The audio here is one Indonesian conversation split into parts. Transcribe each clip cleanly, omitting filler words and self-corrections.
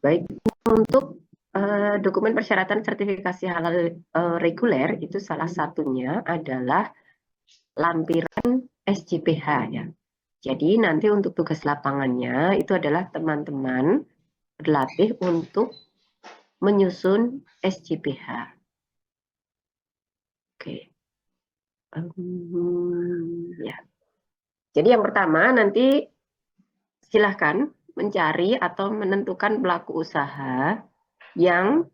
Baik, untuk dokumen persyaratan sertifikasi halal reguler itu salah satunya adalah lampiran SJPH ya. Jadi nanti untuk tugas lapangannya itu adalah teman-teman berlatih untuk menyusun SJPH. Oke. Ya. Jadi yang pertama nanti silahkan mencari atau menentukan pelaku usaha yang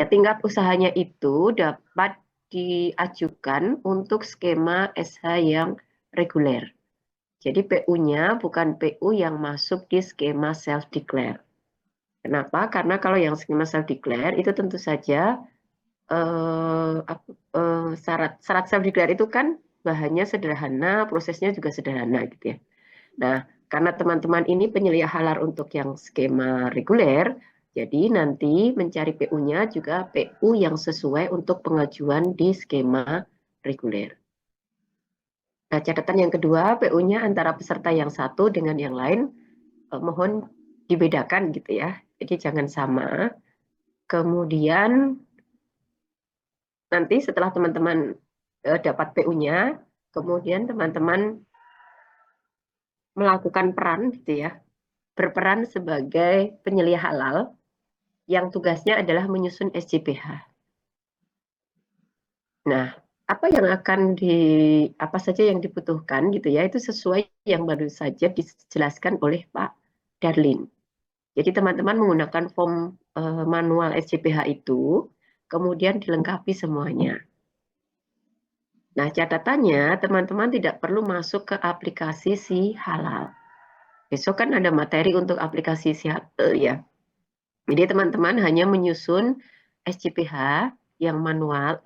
tingkat usahanya itu dapat diajukan untuk skema SH yang reguler. Jadi PU-nya bukan PU yang masuk di skema self-declare. Kenapa? Karena kalau yang skema self-declare itu tentu saja syarat self-declare itu kan bahannya sederhana, prosesnya juga sederhana gitu ya. Nah, karena teman-teman ini penyelia halal untuk yang skema reguler, jadi nanti mencari PU-nya juga PU yang sesuai untuk pengajuan di skema reguler. Nah, catatan yang kedua, PU-nya antara peserta yang satu dengan yang lain mohon dibedakan gitu ya. Jadi jangan sama. Kemudian nanti setelah teman-teman dapat PU-nya, kemudian teman-teman melakukan peran gitu ya, berperan sebagai penyelia halal yang tugasnya adalah menyusun SJPH. Nah, apa saja yang dibutuhkan gitu ya, itu sesuai yang baru saja dijelaskan oleh Pak Darlin. Jadi teman-teman menggunakan form manual SJPH itu, kemudian dilengkapi semuanya. Nah, catatannya teman-teman tidak perlu masuk ke aplikasi si halal. Besok kan ada materi untuk aplikasi si halal ya. Jadi teman-teman hanya menyusun SJPH yang manual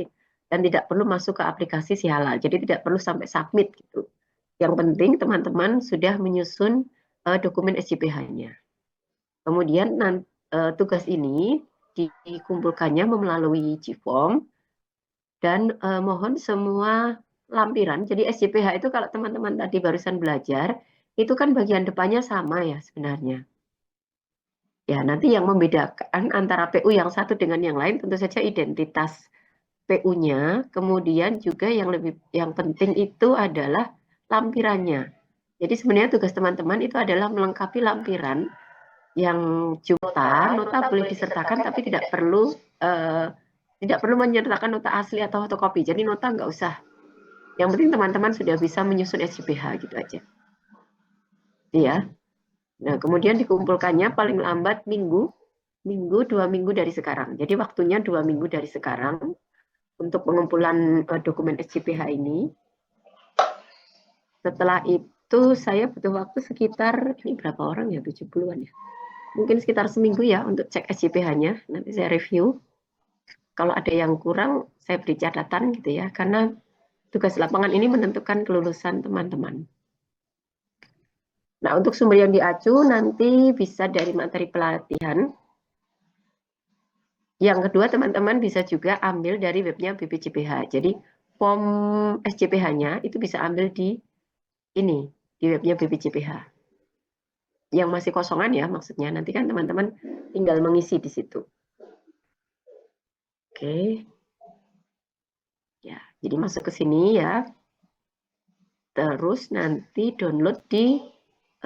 dan tidak perlu masuk ke aplikasi si halal. Jadi tidak perlu sampai submit gitu. Yang penting teman-teman sudah menyusun dokumen SJPH-nya. Kemudian tugas ini dikumpulkannya melalui Ciform dan mohon semua lampiran. Jadi SJPH itu kalau teman-teman tadi barusan belajar, itu kan bagian depannya sama ya sebenarnya. Ya, nanti yang membedakan antara PU yang satu dengan yang lain tentu saja identitas PU-nya, kemudian juga yang penting itu adalah lampirannya. Jadi sebenarnya tugas teman-teman itu adalah melengkapi lampiran yang jumlah nota boleh disertakan tapi tidak perlu menyertakan nota asli atau fotokopi. Jadi nota nggak usah. Yang penting teman-teman sudah bisa menyusun SJPH gitu aja. Ya. Nah, kemudian dikumpulkannya paling lambat minggu 2 minggu dari sekarang. Jadi waktunya 2 minggu dari sekarang untuk pengumpulan dokumen SJPH ini. Setelah itu saya butuh waktu sekitar, ini berapa orang ya, 70-an ya. Mungkin sekitar seminggu ya untuk cek SJPH-nya. Nanti saya review. Kalau ada yang kurang, saya beri catatan gitu ya. Karena tugas lapangan ini menentukan kelulusan teman-teman. Nah, untuk sumber yang diacu nanti bisa dari materi pelatihan. Yang kedua, teman-teman bisa juga ambil dari webnya BPJPH. Jadi, form SJPH-nya itu bisa ambil di webnya BPJPH. Yang masih kosongan ya maksudnya. Nanti kan teman-teman tinggal mengisi di situ. Oke. Ya, jadi masuk ke sini ya. Terus nanti download di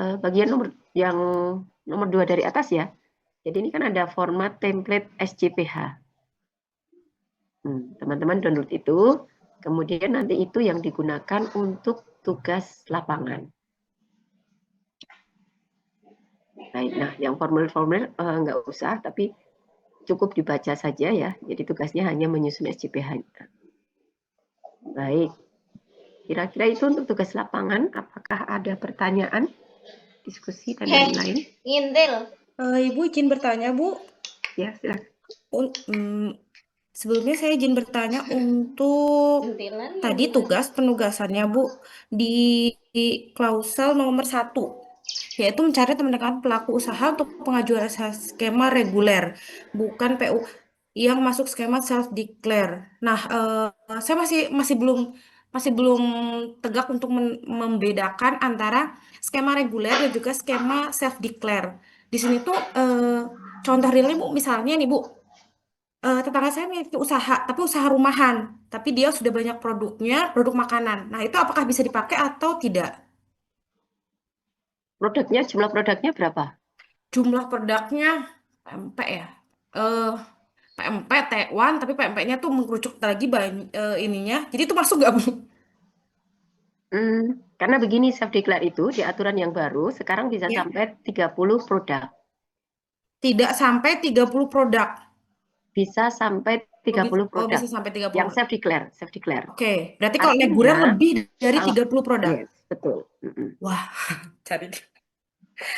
bagian nomor 2 dari atas ya. Jadi ini kan ada format template SJPH. Teman-teman download itu, kemudian nanti itu yang digunakan untuk tugas lapangan. Baik, nah yang formulir-formulir nggak usah, tapi cukup dibaca saja ya. Jadi tugasnya hanya menyusun SJPH. Baik, kira-kira itu untuk tugas lapangan. Apakah ada pertanyaan, diskusi, dan lain-lain? Ngintil. Ibu izin bertanya, Bu. Ya, silakan. Sebelumnya saya izin bertanya untuk tadi tugas penugasannya, Bu, di klausel nomor 1, yaitu mencari teman-teman pelaku usaha untuk pengajuan skema reguler, bukan PU yang masuk skema self declare. Nah, saya masih belum tegak untuk membedakan antara skema reguler dan juga skema self declare. Di sini tuh contoh realnya Bu, misalnya nih Bu, tetangga saya memiliki usaha, tapi usaha rumahan, tapi dia sudah banyak produknya, produk makanan. Nah, itu apakah bisa dipakai atau tidak? Produknya, jumlah produknya berapa? Jumlah produknya PMP ya. Eh PMP T1 tapi PMP-nya tuh mengkerucut lagi ininya. Jadi itu masuk nggak Bu? Hmm, karena begini, self declare itu di aturan yang baru sekarang bisa Ya. sampai 30 produk. Tidak sampai 30 produk. Bisa sampai Oh, 30 oh, produk bisa sampai 30. yang self declare, self declare. Oke, berarti kalau Artinya liburan lebih dari kalau 30 produk. yes, betul. Mm-mm. Wah, cari.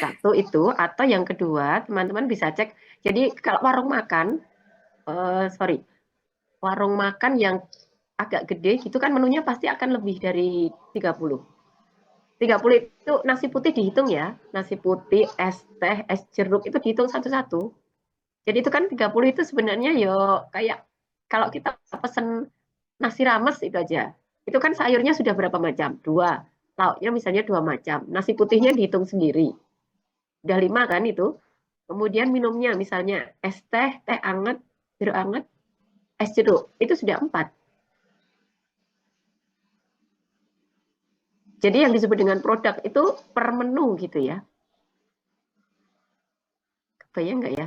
Satu itu, atau yang kedua, teman-teman bisa cek. Jadi kalau warung makan, sorry, warung makan yang agak gede gitu kan menunya pasti akan lebih dari 30. 30 itu nasi putih dihitung ya. Nasi putih, es teh, es jeruk itu dihitung satu-satu. Jadi itu kan 30 itu sebenarnya yo kayak kalau kita pesen nasi rames itu aja. Itu kan sayurnya sudah berapa macam? Dua. Lauknya misalnya dua macam. Nasi putihnya dihitung sendiri. Udah lima kan itu. Kemudian minumnya misalnya es teh, teh anget, jeruk anget, es jeruk. Itu sudah empat. Jadi yang disebut dengan produk itu per menu gitu ya. Kebayang nggak ya?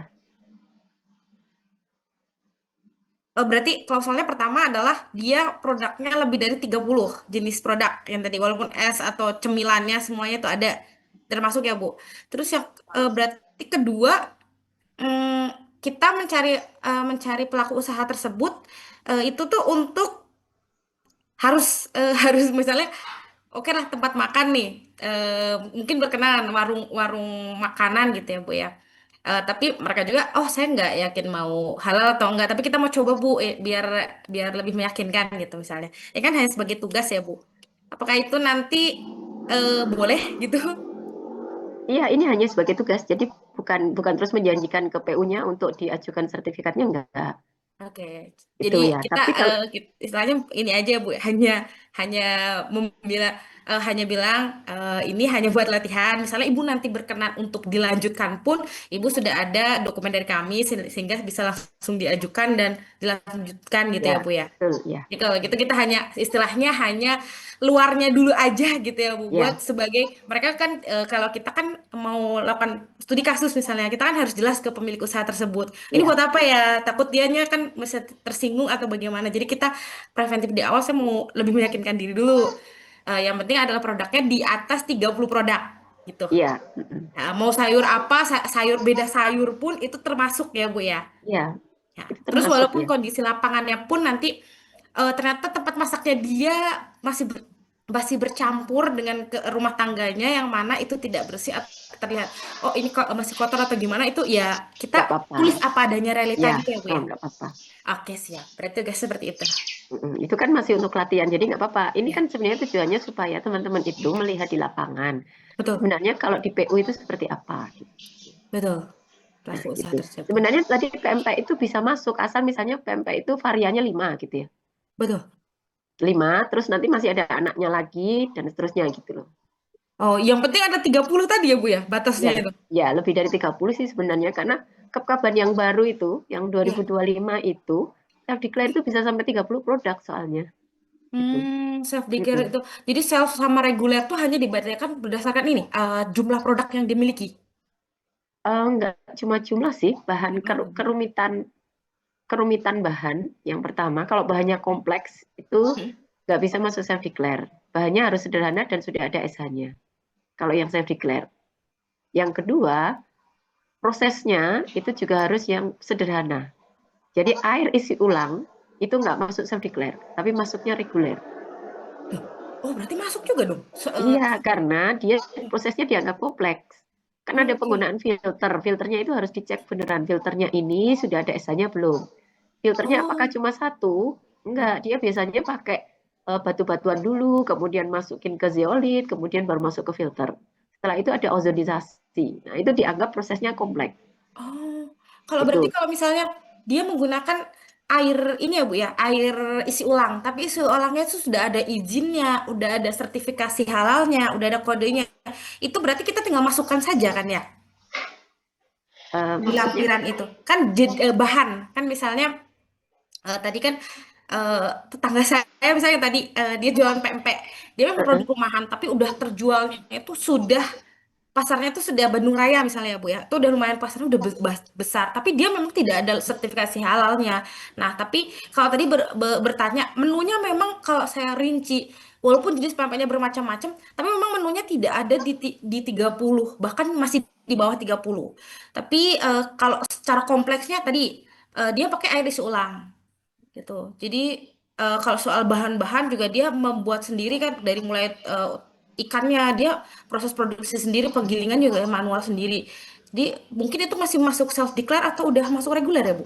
Berarti klausulnya pertama adalah dia produknya lebih dari 30 jenis produk yang tadi walaupun es atau cemilannya semuanya itu ada termasuk ya Bu. Terus yang berarti kedua kita mencari pelaku usaha tersebut itu tuh untuk harus misalnya oke lah tempat makan nih mungkin berkenan warung-warung makanan gitu ya Bu ya. Tapi mereka juga oh saya nggak yakin mau halal atau enggak tapi kita mau coba Bu biar biar lebih meyakinkan gitu misalnya ya kan hanya sebagai tugas ya Bu apakah itu nanti boleh gitu. Iya, ini hanya sebagai tugas. Jadi bukan bukan terus menjanjikan ke PU-nya untuk diajukan sertifikatnya enggak. Oke, Itu jadi ya. kita Tapi kalau istilahnya ini aja Bu, hanya membila hanya bilang ini hanya buat latihan. Misalnya Ibu nanti berkenan untuk dilanjutkan pun, Ibu sudah ada dokumen dari kami sehingga bisa langsung diajukan dan dilanjutkan gitu ya ya Bu ya. betul ya. Jadi kalau gitu kita hanya istilahnya hanya luarnya dulu aja gitu ya Bu. Buat Ya, sebagai mereka kan kalau kita kan mau lakukan studi kasus misalnya, kita kan harus jelas ke pemilik usaha tersebut. Ini ya. buat apa ya? Takut dianya kan masih tersinggung atau bagaimana. Jadi kita preventif di awal saya mau lebih meyakinkan diri dulu. Yang penting adalah produknya di atas 30 produk gitu. Iya. Mm-mm. Nah, mau sayur apa, sayur beda sayur pun itu termasuk ya Bu ya. Iya, Ya, itu terus termasuk walaupun ya. kondisi lapangannya pun nanti ternyata tempat masaknya dia masih bercampur dengan ke rumah tangganya yang mana itu tidak bersih atau terlihat oh ini kok masih kotor atau gimana itu ya kita Enggak apa-apa. tulis apa adanya realita Ya, gitu ya Bu oh ya. enggak apa-apa. Oke siap. Berarti guys seperti itu. Mm-mm. Itu kan masih untuk latihan, jadi nggak apa-apa. Ini Ya, kan sebenarnya tujuannya supaya teman-teman itu melihat di lapangan. betul. Sebenarnya kalau di PU itu seperti apa? Betul. Nah, Pelaku usaha gitu. tersebut. Sebenarnya tadi PMP itu bisa masuk, asal misalnya PMP itu variannya 5 gitu ya. Betul. 5, terus nanti masih ada anaknya lagi, dan seterusnya gitu loh. Oh, yang penting ada 30 tadi ya Bu ya, batasnya Ya, itu. ya lebih dari 30 sih sebenarnya, karena Kepkaban yang baru itu, yang Ya. 2025 itu, self declare itu bisa sampai 30 produk soalnya. Gitu. Self declare Mm-mm. itu. Jadi self sama reguler tuh hanya dibedakan berdasarkan ini, jumlah produk yang dimiliki. Enggak cuma jumlah sih, bahan Hmm. kerumitan kerumitan bahan. Yang pertama, kalau bahannya kompleks itu Hmm. nggak bisa masuk self declare. Bahannya harus sederhana dan sudah ada SH-nya. Kalau yang self declare. Yang kedua, prosesnya itu juga harus yang sederhana. Jadi air isi ulang itu nggak masuk self declare, tapi masuknya reguler. Loh, oh, berarti masuk juga dong. Iya, karena dia prosesnya dianggap kompleks. Kan ada Oke. penggunaan filter. Filternya itu harus dicek beneran. Filternya ini sudah ada SH-nya belum? Filternya apakah Oh. cuma satu? Enggak, dia biasanya pakai batu-batuan dulu, kemudian masukin ke zeolit, kemudian baru masuk ke filter. Setelah itu ada ozonisasi. Nah, itu dianggap prosesnya kompleks. Oh. Kalau berarti Itu. kalau misalnya dia menggunakan air ini ya Bu ya, air isi ulang, tapi isi ulangnya itu sudah ada izinnya, udah ada sertifikasi halalnya, udah ada kodenya. Itu berarti kita tinggal masukkan saja kan ya? di Maksudnya, lampiran itu. Kan bahan, kan misalnya tadi kan tetangga saya misalnya tadi dia jualan pempek, dia memang produk rumahan, tapi udah terjualnya itu sudah pasarnya itu sudah Bandung Raya misalnya ya Bu ya, itu udah lumayan pasarnya udah besar, tapi dia memang tidak ada sertifikasi halalnya. Nah, tapi kalau tadi bertanya menunya, memang kalau saya rinci, walaupun jenis pempeknya bermacam-macam, tapi memang menunya tidak ada di 30, bahkan masih di bawah 30. Tapi kalau secara kompleksnya tadi dia pakai air isi ulang gitu. Jadi kalau soal bahan-bahan juga dia membuat sendiri kan, dari mulai ikannya dia proses produksi sendiri, penggilingan juga manual sendiri. Jadi mungkin itu masih masuk self declare atau udah masuk reguler ya Bu?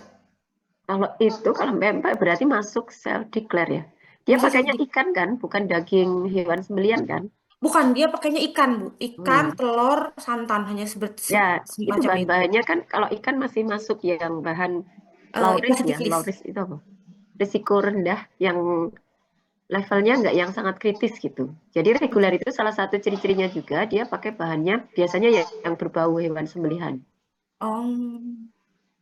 kalau pempek berarti masuk self declare ya. Dia Masih self pakainya declare. ikan kan, bukan daging hewan sembelian kan? Bukan, dia pakainya ikan Bu. Ikan, Hmm. telur, santan, hanya Ya, itu semacam itu. bahan-bahannya kan kalau ikan masih masuk yang bahan Ikan lauris ya, setiflis. lauris itu apa? Risiko rendah yang levelnya nggak yang sangat kritis gitu. Jadi reguler itu salah satu ciri-cirinya juga dia pakai bahannya biasanya yang berbau hewan sembelihan. Oh.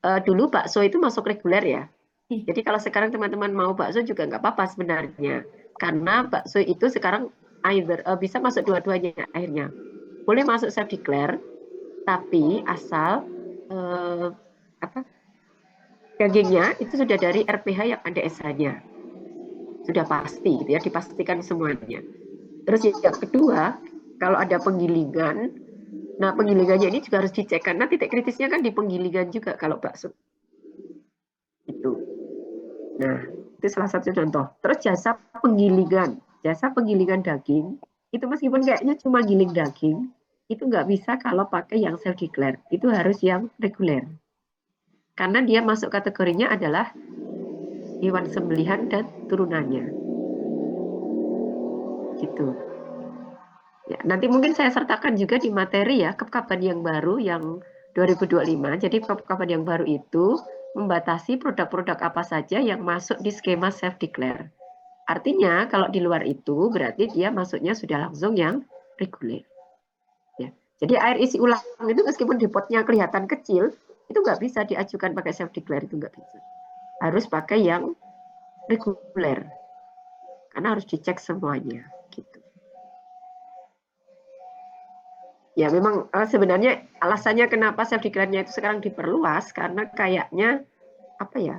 Dulu bakso itu masuk reguler ya. Hmm. Jadi kalau sekarang teman-teman mau bakso juga nggak apa-apa sebenarnya. Karena bakso itu sekarang either bisa masuk dua-duanya akhirnya. Boleh masuk self declare, tapi asal eh, apa dagingnya itu sudah dari RPH yang ada SH-nya. Sudah pasti gitu ya, dipastikan semuanya. Terus yang kedua, kalau ada penggilingan, nah penggilingannya ini juga harus dicek karena titik kritisnya kan di penggilingan juga kalau bakso itu. Nah, itu salah satu contoh. Terus jasa penggilingan daging, itu meskipun kayaknya cuma giling daging, itu nggak bisa kalau pakai yang self declare. Itu harus yang reguler. Karena dia masuk kategorinya adalah hewan sembelihan dan turunannya. Gitu. Ya, nanti mungkin saya sertakan juga di materi ya, KEP-KABAN yang baru yang 2025. Jadi KEP-KABAN yang baru itu membatasi produk-produk apa saja yang masuk di skema self declare. Artinya kalau di luar itu berarti dia masuknya sudah langsung yang reguler. Ya. Jadi air isi ulang itu meskipun di potnya kelihatan kecil, itu nggak bisa diajukan pakai self declare, itu nggak bisa. Harus pakai yang reguler karena harus dicek semuanya. Gitu. Ya memang sebenarnya alasannya kenapa self declare-nya itu sekarang diperluas karena kayaknya apa ya,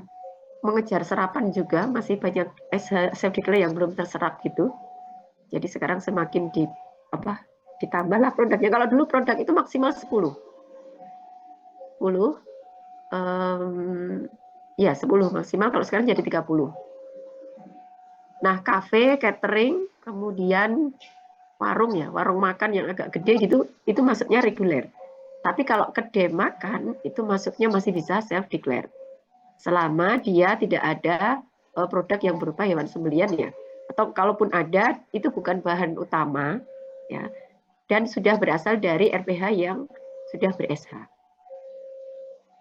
mengejar serapan juga masih banyak self declare yang belum terserap gitu. Jadi sekarang semakin apa ditambahlah produknya. Kalau dulu produk itu maksimal 10. 10 ya 10 maksimal, kalau sekarang jadi 30. Nah, kafe, catering, kemudian warung ya, warung makan yang agak gede gitu, itu masuknya reguler. Tapi kalau kedai makan itu masuknya masih bisa self declare. Selama dia tidak ada produk yang berupa hewan sembelian ya. Atau kalaupun ada, itu bukan bahan utama ya. Dan sudah berasal dari RPH yang sudah ber-SH.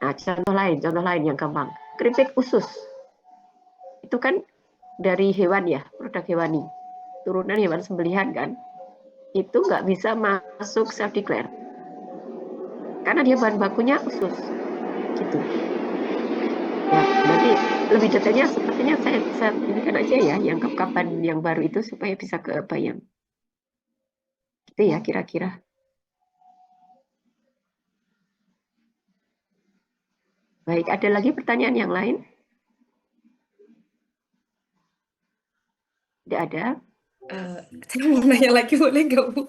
Nah, contoh lain yang gampang. Keripik usus. Itu kan dari hewan ya, produk hewani. Turunan hewan sembelihan kan. Itu nggak bisa masuk self declare. Karena dia bahan bakunya usus. Gitu. Ya, nanti lebih detailnya sepertinya saya ini kan aja ya, yang kapan yang baru itu supaya bisa kebayang. Itu ya kira-kira. Baik, ada lagi pertanyaan yang lain? Tidak ada? Saya mau nanya lagi boleh nggak Bu?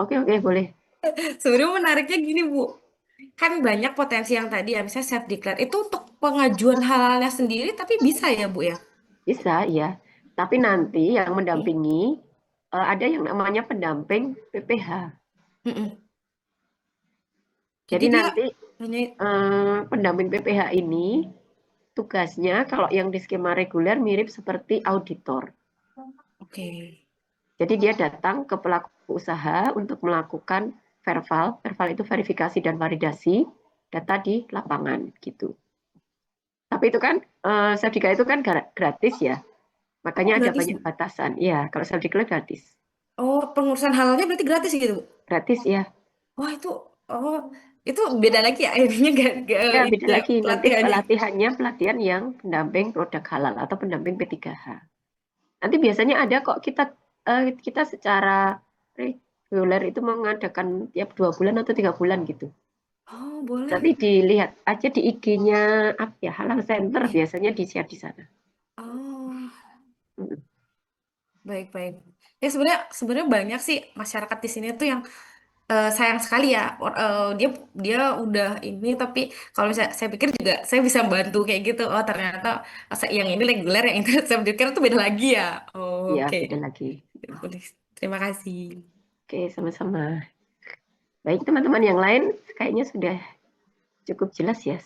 Oke, oke, boleh. Sebenarnya menariknya gini Bu, kan banyak potensi yang tadi ya, misalnya self declare itu untuk pengajuan halalnya sendiri, tapi bisa ya Bu ya? Bisa, ya. Tapi nanti yang mendampingi, ada yang namanya pendamping PPH. Mm-mm. Jadi Jadi dia nanti hanya pendamping PPH ini tugasnya kalau yang di skema reguler mirip seperti auditor. oke. Jadi dia datang ke pelaku usaha untuk melakukan verval. Verval itu verifikasi dan validasi data di lapangan gitu. Tapi itu kan sertifikat itu kan gratis ya. Oh, Makanya ada gratis banyak Bu. batasan. Iya, kalau sertifikat gratis. Oh, pengurusan halalnya berarti gratis gitu Bu. Gratis ya. Wah, itu oh Itu beda lagi ya akhirnya Ya, beda ininya lagi. Nanti pelatihannya. pelatihannya pelatihan yang pendamping produk halal atau pendamping P3H. Nanti biasanya ada kok kita secara reguler itu mengadakan tiap 2 bulan atau 3 bulan gitu. Oh, boleh. Nanti dilihat aja di IG-nya apa ya, Halal Center biasanya di-share di sana. Oh, Mm. baik-baik. Ya sebenarnya sebenarnya banyak sih masyarakat di sini tuh yang sayang sekali ya dia dia udah ini tapi kalau misalnya saya pikir juga saya bisa bantu kayak gitu. Oh, ternyata yang ini reguler yang itu saya pikir itu beda lagi ya. Oh, Ya, oke. beda lagi. Boleh. Terima kasih. Oke, sama-sama. Baik, teman-teman yang lain kayaknya sudah cukup jelas ya.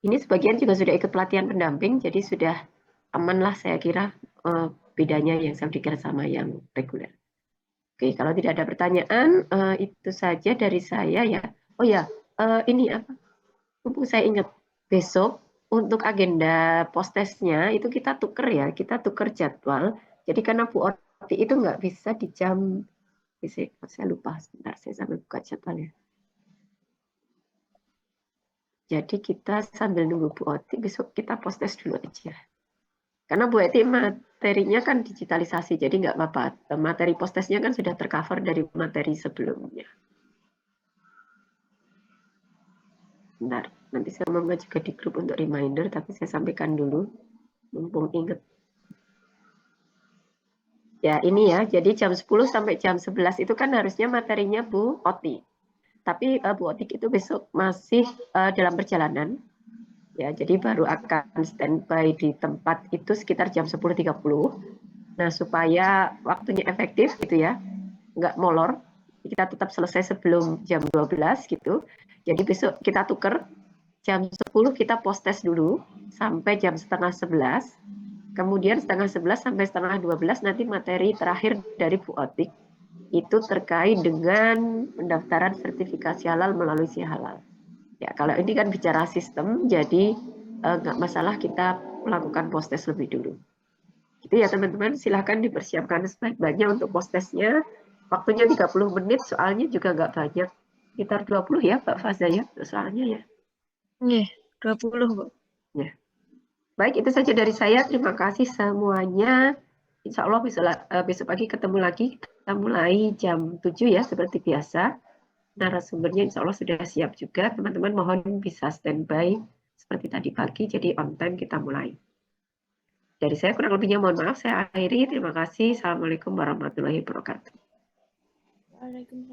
Ini sebagian juga sudah ikut pelatihan pendamping, jadi sudah aman lah saya kira bedanya yang saya pikir sama yang reguler. Oke, kalau tidak ada pertanyaan, itu saja dari saya ya. Oh ya, ini apa? Mumpung saya ingat, besok untuk agenda postesnya itu kita tuker ya, kita tuker jadwal. Jadi karena Bu Oti itu nggak bisa di jam, saya lupa sebentar, saya sampai buka jadwalnya. Jadi kita sambil nunggu Bu Oti, besok kita postes dulu aja. Karena Bu Oti materinya kan digitalisasi, jadi nggak apa-apa. Materi postesnya kan sudah tercover dari materi sebelumnya. Bentar, nanti saya mau juga di grup untuk reminder, tapi saya sampaikan dulu, mumpung ingat. Ya ini ya, jadi jam 10 sampai jam 11 itu kan harusnya materinya Bu Oti. Tapi Bu Oti itu besok masih dalam perjalanan. Ya, jadi baru akan standby di tempat itu sekitar jam 10.30. Nah, supaya waktunya efektif gitu ya, nggak molor, kita tetap selesai sebelum jam 12 gitu. Jadi besok kita tuker, jam 10 kita post test dulu, sampai jam setengah 11. Kemudian setengah 11 sampai setengah 12 nanti materi terakhir dari Bu Otik itu terkait dengan pendaftaran sertifikasi halal melalui Si Halal. Ya, kalau ini kan bicara sistem, jadi nggak masalah kita melakukan post test lebih dulu. Gitu ya teman-teman, silahkan dipersiapkan sebaik-baiknya untuk post testnya. Waktunya 30 menit, soalnya juga nggak banyak. Sekitar 20 ya Mbak Faza ya, soalnya ya. Nggih, 20, Bu. Ya. Baik, itu saja dari saya. Terima kasih semuanya. Insya Allah besok pagi ketemu lagi. Kita mulai jam 7 ya, seperti biasa. Narasumbernya insya Allah sudah siap juga. Teman-teman mohon bisa standby seperti tadi pagi. Jadi on time kita mulai. Dari saya kurang lebihnya mohon maaf. Saya akhiri. Terima kasih. Assalamualaikum warahmatullahi wabarakatuh.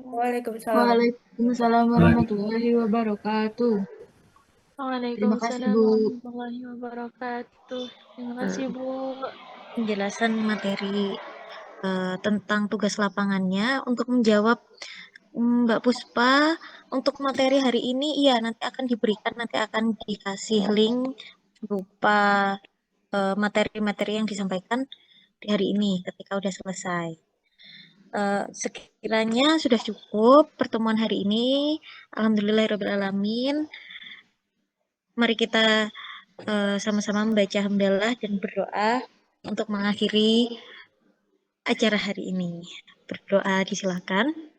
Waalaikumsalam. Waalaikumsalam warahmatullahi wabarakatuh. Terima kasih, Waalaikumsalam Bu. warahmatullahi wabarakatuh. Terima kasih, Bu. Penjelasan materi tentang tugas lapangannya untuk menjawab Mbak Puspa untuk materi hari ini, iya nanti akan diberikan, nanti akan dikasih link berupa materi-materi yang disampaikan di hari ini ketika udah selesai. Sekiranya sudah cukup pertemuan hari ini. Alhamdulillahirrahmanirrahim. Mari kita sama-sama membaca hamdalah dan berdoa untuk mengakhiri acara hari ini. Berdoa disilakan.